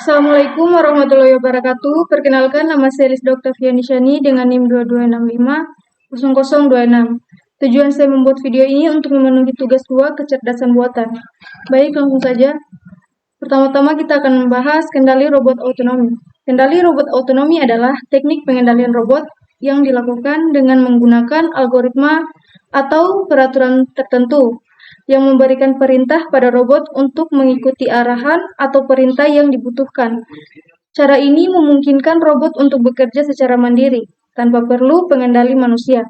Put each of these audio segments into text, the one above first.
Assalamualaikum warahmatullahi wabarakatuh. Perkenalkan, nama saya Lisda Oktaviani Shani dengan NIM 22650026. Tujuan saya membuat video ini untuk memenuhi tugas 2 kecerdasan buatan. Baik, langsung saja. Pertama-tama kita akan membahas kendali robot otonomi. Kendali robot otonomi adalah teknik pengendalian robot yang dilakukan dengan menggunakan algoritma atau peraturan tertentu yang memberikan perintah pada robot untuk mengikuti arahan atau perintah yang dibutuhkan. Cara ini memungkinkan robot untuk bekerja secara mandiri, tanpa perlu pengendali manusia.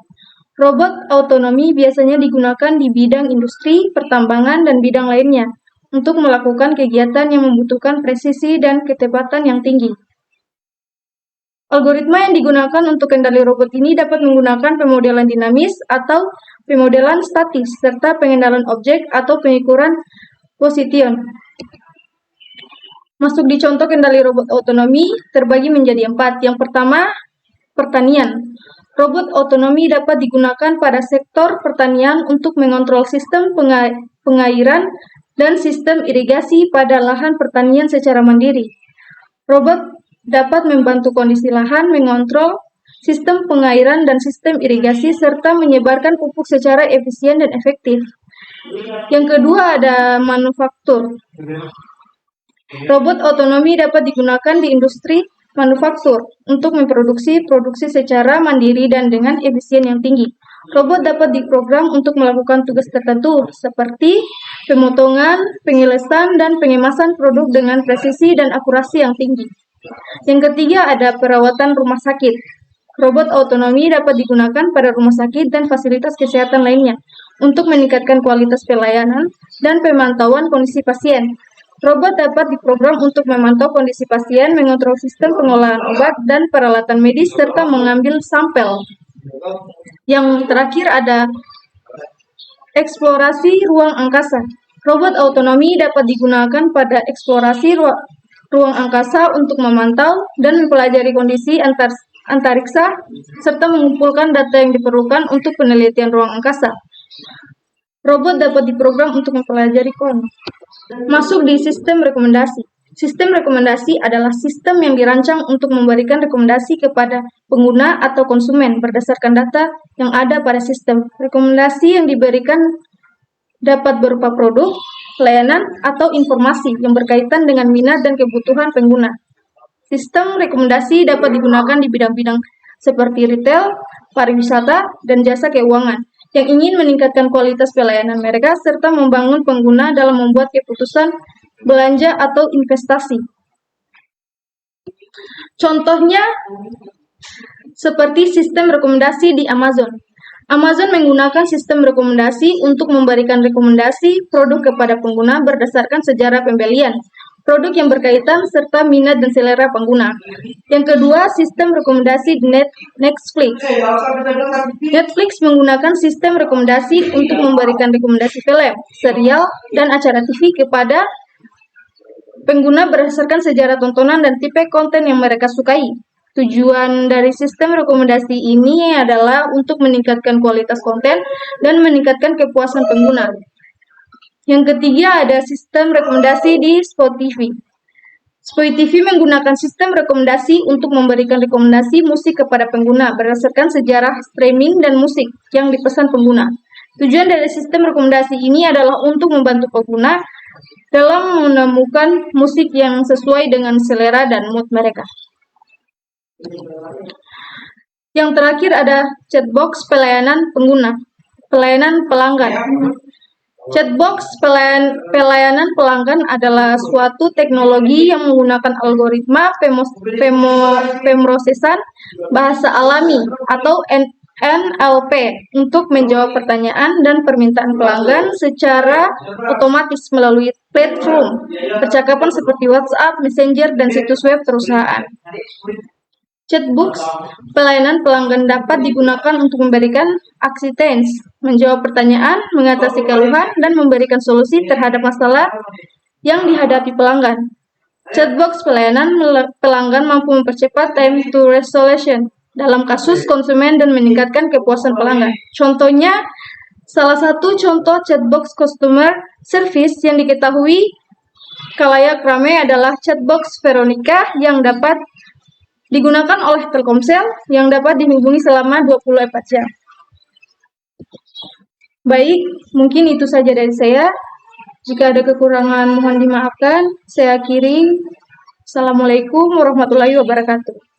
Robot otonomi biasanya digunakan di bidang industri, pertambangan, dan bidang lainnya untuk melakukan kegiatan yang membutuhkan presisi dan ketepatan yang tinggi. Algoritma yang digunakan untuk kendali robot ini dapat menggunakan pemodelan dinamis atau pemodelan statis, serta pengenalan objek atau pengukuran position. Masuk di contoh kendali robot otonomi terbagi menjadi 4. Yang pertama, pertanian. Robot otonomi dapat digunakan pada sektor pertanian untuk mengontrol sistem pengairan dan sistem irigasi pada lahan pertanian secara mandiri. Robot dapat membantu kondisi lahan, mengontrol sistem pengairan dan sistem irigasi, serta menyebarkan pupuk secara efisien dan efektif. Yang kedua ada manufaktur. Robot otonomi dapat digunakan di industri manufaktur untuk memproduksi produksi secara mandiri dan dengan efisien yang tinggi. Robot dapat diprogram untuk melakukan tugas tertentu seperti pemotongan, pengelesan, dan pengemasan produk dengan presisi dan akurasi yang tinggi. Yang ketiga ada perawatan rumah sakit. Robot otonomi dapat digunakan pada rumah sakit dan fasilitas kesehatan lainnya untuk meningkatkan kualitas pelayanan dan pemantauan kondisi pasien. Robot dapat diprogram untuk memantau kondisi pasien, mengontrol sistem pengolahan obat dan peralatan medis, serta mengambil sampel. Yang terakhir ada eksplorasi ruang angkasa. Robot otonomi dapat digunakan pada eksplorasi ruang angkasa untuk memantau dan mempelajari kondisi antariksa serta mengumpulkan data yang diperlukan untuk penelitian ruang angkasa. Robot dapat diprogram untuk mempelajari Masuk di sistem rekomendasi. Sistem rekomendasi adalah sistem yang dirancang untuk memberikan rekomendasi kepada pengguna atau konsumen berdasarkan data yang ada pada sistem. Rekomendasi yang diberikan dapat berupa produk, layanan, atau informasi yang berkaitan dengan minat dan kebutuhan pengguna. Sistem rekomendasi dapat digunakan di bidang-bidang seperti retail, pariwisata, dan jasa keuangan yang ingin meningkatkan kualitas pelayanan mereka serta membangun pengguna dalam membuat keputusan belanja atau investasi. Contohnya seperti sistem rekomendasi di Amazon. Amazon menggunakan sistem rekomendasi untuk memberikan rekomendasi produk kepada pengguna berdasarkan sejarah pembelian, produk yang berkaitan, serta minat dan selera pengguna. Yang kedua, sistem rekomendasi Netflix. Netflix menggunakan sistem rekomendasi untuk memberikan rekomendasi film, serial, dan acara TV kepada pengguna berdasarkan sejarah tontonan dan tipe konten yang mereka sukai. Tujuan dari sistem rekomendasi ini adalah untuk meningkatkan kualitas konten dan meningkatkan kepuasan pengguna. Yang ketiga ada sistem rekomendasi di Spotify. Spotify menggunakan sistem rekomendasi untuk memberikan rekomendasi musik kepada pengguna berdasarkan sejarah streaming dan musik yang dipesan pengguna. Tujuan dari sistem rekomendasi ini adalah untuk membantu pengguna dalam menemukan musik yang sesuai dengan selera dan mood mereka. Yang terakhir ada chatbox pelayanan pengguna, pelayanan pelanggan. Chatbox pelayanan pelanggan adalah suatu teknologi yang menggunakan algoritma pemrosesan bahasa alami atau NLP untuk menjawab pertanyaan dan permintaan pelanggan secara otomatis melalui platform percakapan seperti WhatsApp, Messenger, dan situs web perusahaan. Chatbox pelayanan pelanggan dapat digunakan untuk memberikan assistance, menjawab pertanyaan, mengatasi keluhan, dan memberikan solusi terhadap masalah yang dihadapi pelanggan. Chatbox pelayanan pelanggan mampu mempercepat time to resolution dalam kasus konsumen dan meningkatkan kepuasan pelanggan. Contohnya, salah satu contoh chatbox customer service yang diketahui Kalayak Ramai adalah chatbox Veronica yang dapat digunakan oleh Telkomsel yang dapat dihubungi selama 24 jam. Baik, mungkin itu saja dari saya. Jika ada kekurangan mohon dimaafkan. Saya akhiri. Assalamualaikum warahmatullahi wabarakatuh.